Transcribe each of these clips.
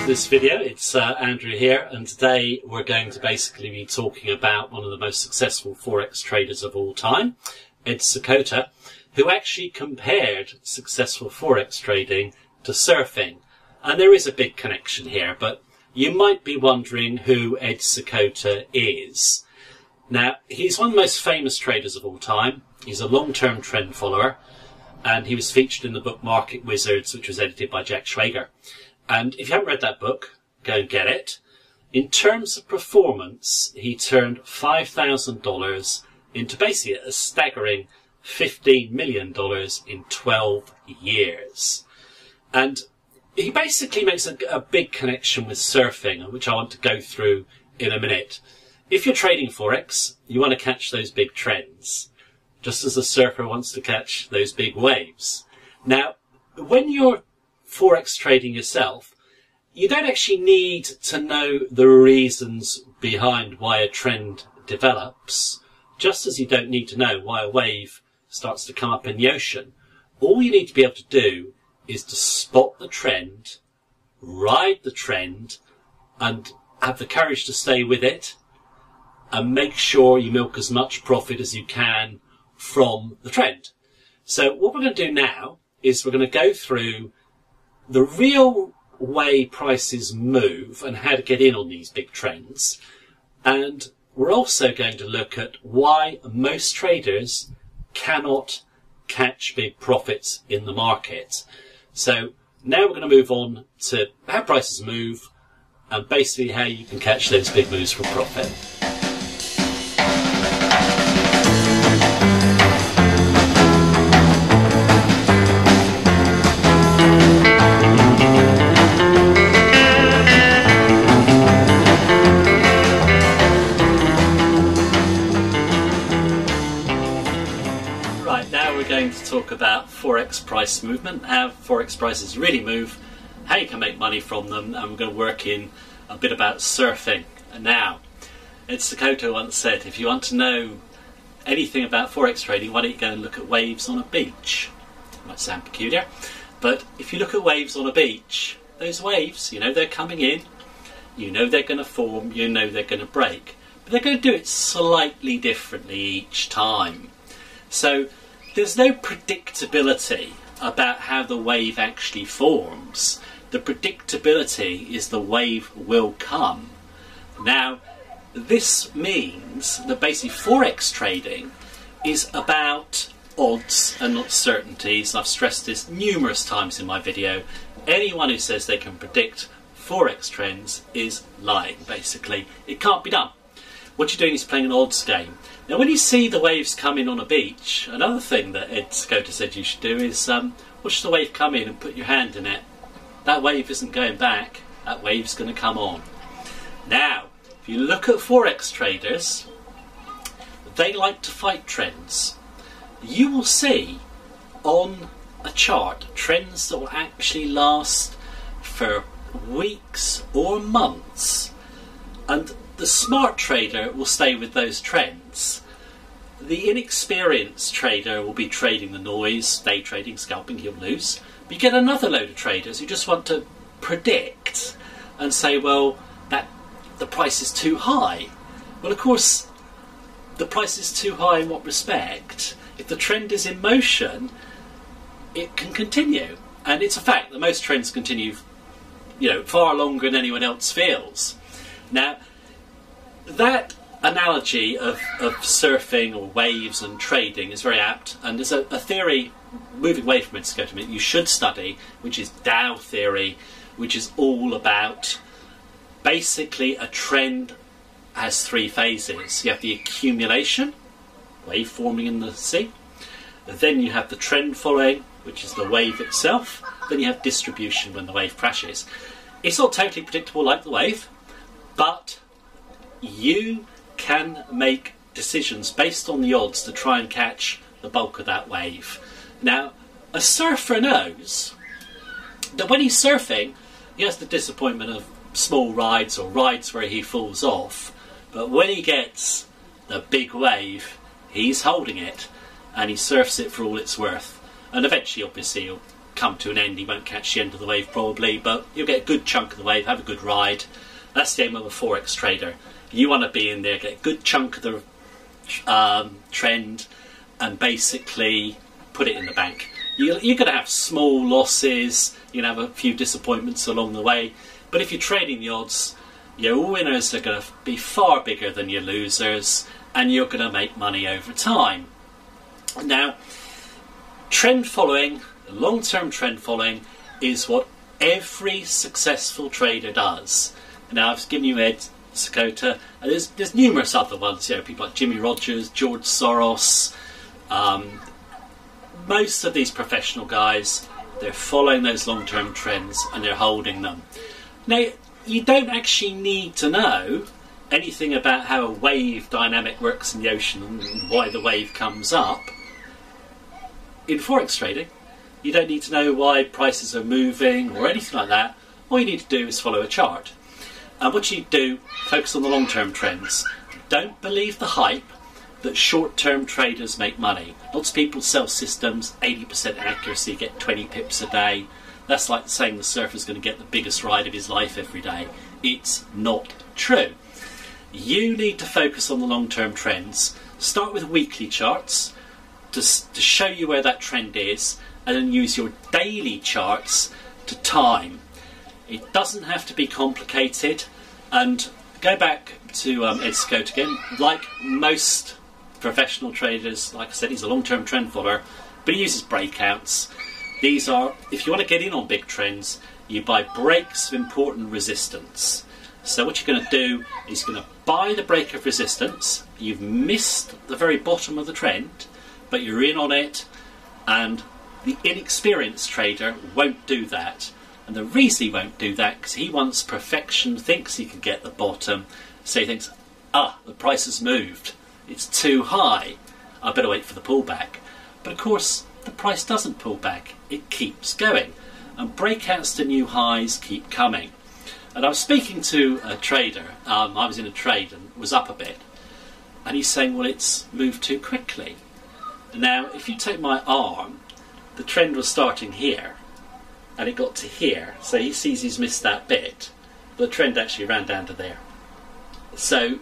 this video. It's Andrew here, and today we're going to basically be talking about one of the most successful Forex traders of all time, Ed Seykota, who actually compared successful Forex trading to surfing. And there is a big connection here, but you might be wondering who Ed Seykota is. Now, he's one of the most famous traders of all time. He's a long-term trend follower, and he was featured in the book Market Wizards, which was edited by Jack Schwager. And if you haven't read that book, go and get it. In terms of performance, he turned $5,000 into basically a staggering $15 million in 12 years. And he basically makes a big connection with surfing, which I want to go through in a minute. If you're trading Forex, you want to catch those big trends, just as a surfer wants to catch those big waves. Now, when you're Forex trading yourself, you don't actually need to know the reasons behind why a trend develops, just as you don't need to know why a wave starts to come up in the ocean. All you need to be able to do is to spot the trend, ride the trend, and have the courage to stay with it, and make sure you milk as much profit as you can from the trend. So what we're going to do now is we're going to go through the real way prices move and how to get in on these big trends. And we're also going to look at why most traders cannot catch big profits in the market. So now we're going to move on to how prices move and basically how you can catch those big moves for profit. Going to talk about Forex price movement, how Forex prices really move, how you can make money from them, and we're going to work in a bit about surfing. And now, Ed Seykota once said, if you want to know anything about Forex trading, why don't you go and look at waves on a beach? It might sound peculiar, but if you look at waves on a beach, those waves, you know they're coming in, you know they're going to form, you know they're going to break, but they're going to do it slightly differently each time. So there's no predictability about how the wave actually forms. The predictability is the wave will come. Now, this means that basically Forex trading is about odds and not certainties. I've stressed this numerous times in my video. Anyone who says they can predict Forex trends is lying, basically. It can't be done. What you're doing is playing an odds game. Now, when you see the waves come in on a beach, another thing that Ed Seykota said you should do is watch the wave come in and put your hand in it. That wave isn't going back, that wave's going to come on. Now, if you look at Forex traders, they like to fight trends. You will see on a chart trends that will actually last for weeks or months, and the smart trader will stay with those trends. The inexperienced trader will be trading the noise, day trading, scalping, he'll lose. But you get another load of traders who just want to predict and say, well, the price is too high. Well, of course, the price is too high in what respect? If the trend is in motion, it can continue. And it's a fact that most trends continue, far longer than anyone else feels. Now, that analogy of surfing or waves and trading is very apt, and there's a theory, moving away from Ed Seykota, you should study, which is Dow theory, which is all about basically a trend has three phases. You have the accumulation, wave forming in the sea, then you have the trend following, which is the wave itself, then you have distribution when the wave crashes. It's not totally predictable like the wave, but you can make decisions based on the odds to try and catch the bulk of that wave. Now, a surfer knows that when he's surfing, he has the disappointment of small rides or rides where he falls off, but when he gets the big wave, he's holding it and he surfs it for all it's worth, and eventually obviously he'll come to an end. He won't catch the end of the wave probably, but you'll get a good chunk of the wave, have a good ride. That's the aim of a Forex trader. You want to be in there, get a good chunk of the trend, and basically put it in the bank. You're going to have small losses, you're going to have a few disappointments along the way, but if you're trading the odds, your winners are going to be far bigger than your losers, and you're going to make money over time. Now, trend following, long-term trend following, is what every successful trader does. Now, I've given you Ed Sakota, and there's numerous other ones, people like Jimmy Rogers, George Soros. Most of these professional guys, they're following those long-term trends and they're holding them. Now, you don't actually need to know anything about how a wave dynamic works in the ocean and why the wave comes up. In Forex trading, you don't need to know why prices are moving or anything like that. All you need to do is follow a chart. And what you do, focus on the long-term trends. Don't believe the hype that short-term traders make money. Lots of people sell systems, 80% accuracy, get 20 pips a day. That's like saying the surfer's going to get the biggest ride of his life every day. It's not true. You need to focus on the long-term trends. Start with weekly charts to show you where that trend is, and then use your daily charts to time. It doesn't have to be complicated, and go back to Ed Sakota again. Like most professional traders, like I said, he's a long-term trend follower, but he uses breakouts. These are, if you want to get in on big trends, you buy breaks of important resistance. So what you're going to do is you're going to buy the break of resistance. You've missed the very bottom of the trend, but you're in on it, and the inexperienced trader won't do that. And the reason he won't do that, because he wants perfection, thinks he can get the bottom, so he thinks, the price has moved, it's too high, I better wait for the pullback. But of course, the price doesn't pull back, it keeps going. And breakouts to new highs keep coming. And I was speaking to a trader, I was in a trade and was up a bit, and he's saying, well, it's moved too quickly. Now, if you take my arm, the trend was starting here, and it got to here, so he sees he's missed that bit. The trend actually ran down to there. So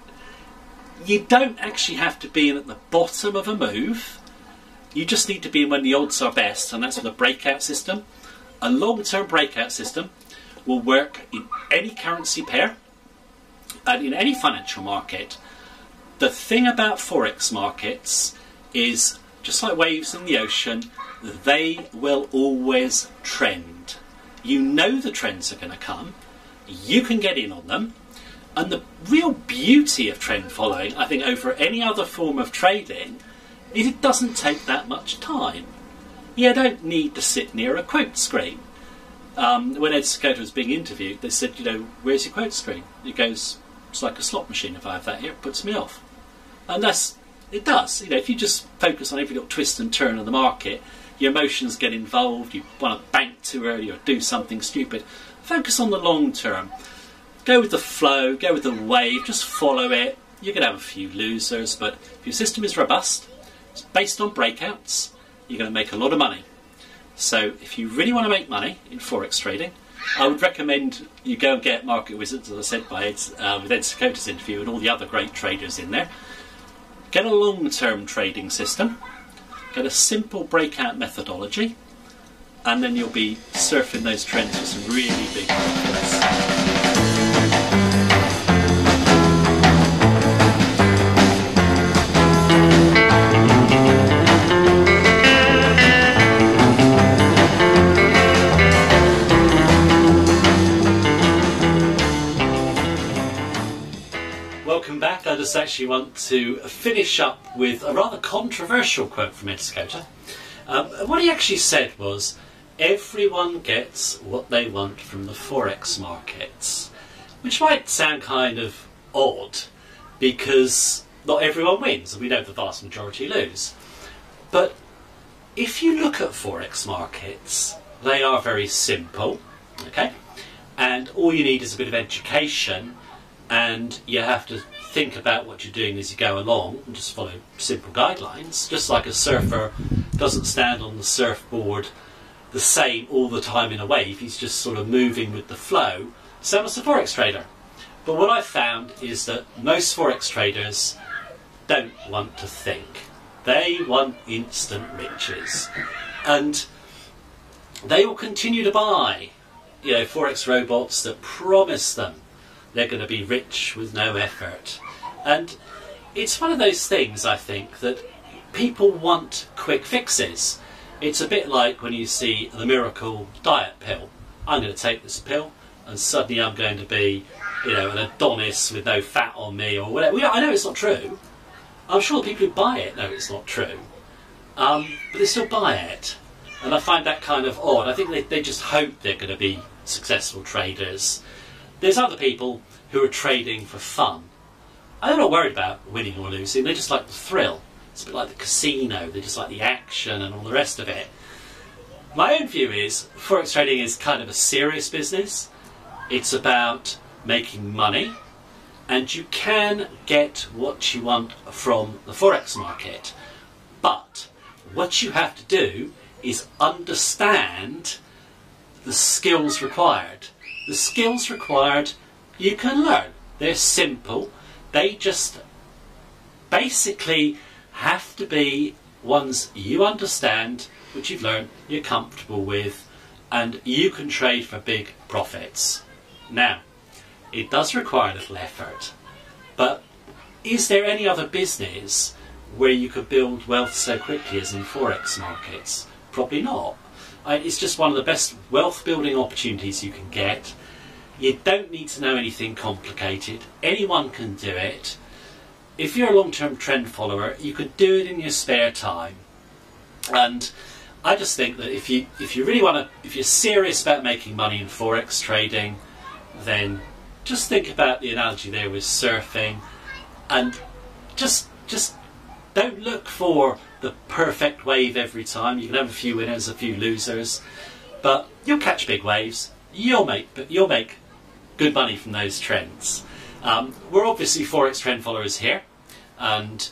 you don't actually have to be in at the bottom of a move. You just need to be in when the odds are best, and that's with a breakout system. A long-term breakout system will work in any currency pair and in any financial market. The thing about Forex markets is, just like waves in the ocean, they will always trend. You know the trends are going to come, you can get in on them, and the real beauty of trend following, I think, over any other form of trading, is it doesn't take that much time. You don't need to sit near a quote screen. When Ed Sakota was being interviewed, they said, where's your quote screen? He goes, it's like a slot machine. If I have that here, it puts me off. And it does. If you just focus on every little twist and turn of the market, your emotions get involved, you want to bank too early or do something stupid. Focus on the long term. Go with the flow, go with the wave, just follow it. You're going to have a few losers, but if your system is robust, it's based on breakouts, you're going to make a lot of money. So if you really want to make money in Forex trading, I would recommend you go and get Market Wizards, as I said, with Ed Sakota's interview and all the other great traders in there. Get a long-term trading system, get a simple breakout methodology, and then you'll be surfing those trends with some really big profits. Welcome back. I just actually want to finish up with a rather controversial quote from Ed Sakota. What he actually said was, everyone gets what they want from the Forex markets, which might sound kind of odd because not everyone wins, and we know the vast majority lose. But if you look at Forex markets, they are very simple, okay? And all you need is a bit of education, and you have to think about what you're doing as you go along and just follow simple guidelines. Just like a surfer doesn't stand on the surfboard the same all the time in a wave. He's just sort of moving with the flow. So does the Forex trader. But what I've found is that most Forex traders don't want to think. They want instant riches. And they will continue to buy, Forex robots that promise them they're going to be rich with no effort. And it's one of those things, I think, that people want quick fixes. It's a bit like when you see the miracle diet pill. I'm going to take this pill and suddenly I'm going to be, an Adonis with no fat on me or whatever. I know it's not true. I'm sure the people who buy it know it's not true. But they still buy it. And I find that kind of odd. I think they just hope they're going to be successful traders. There's other people who are trading for fun. And they're not worried about winning or losing. They just like the thrill. It's a bit like the casino. They just like the action and all the rest of it. My own view is Forex trading is kind of a serious business. It's about making money. And you can get what you want from the Forex market. But what you have to do is understand the skills required. The skills required you can learn. They're simple. They just basically have to be ones you understand, which you've learned, you're comfortable with, and you can trade for big profits. Now, it does require a little effort, but is there any other business where you could build wealth so quickly as in Forex markets? Probably not. It's just one of the best wealth building opportunities you can get. You don't need to know anything complicated. Anyone can do it. If you're a long-term trend follower, you could do it in your spare time. And I just think that if you really want to, if you're serious about making money in Forex trading, then just think about the analogy there with surfing, and just don't look for the perfect wave every time. You can have a few winners, a few losers, but you'll catch big waves. You'll make good money from those trends. We're obviously Forex trend followers here, and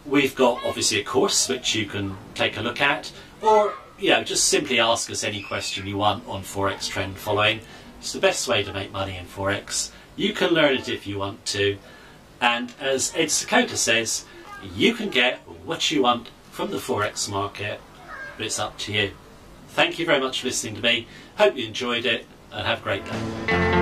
we've got obviously a course which you can take a look at, or just simply ask us any question you want on Forex trend following. It's the best way to make money in Forex. You can learn it if you want to, and as Ed Sakota says, you can get what you want from the Forex market, but it's up to you. Thank you very much for listening to me. Hope you enjoyed it, and have a great day.